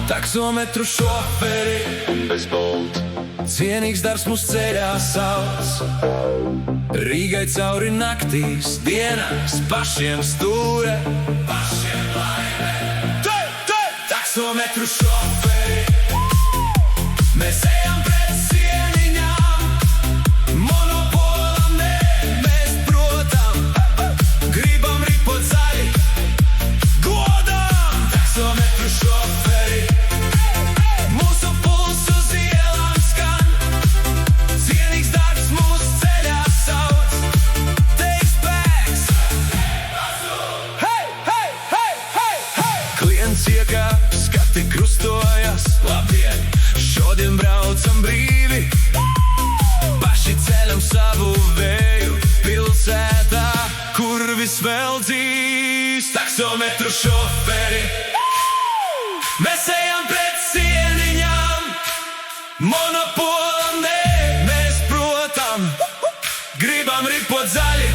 Taksometru šoferi bez bolta. cienīgs darbs mūs ceļā sauc. Rīgai cauri naktīs, dienās pašiem stūre, pašiem laime. Taksometru šoferi, mēs ejam pret sieniņām. Monopolam nē, mēs protam, gribam ripot zaļi, godām. Taksometru šoferi, mūsu pulss uz ielām skan. Cienīgs darbs mūs ceļā sauc. Take spēks. Hei, hei, hei, hei, hei! Klients iekāp, skati krustojas. Labdien! Šodien braucam brīvi, paši ceļam savu vēju pilsētā, kur viss vēl dzīst. Taksometru šoferi, mēs ejam pret sieniņām. Monopolam nē, mēs protam, gribam ripot zaļi,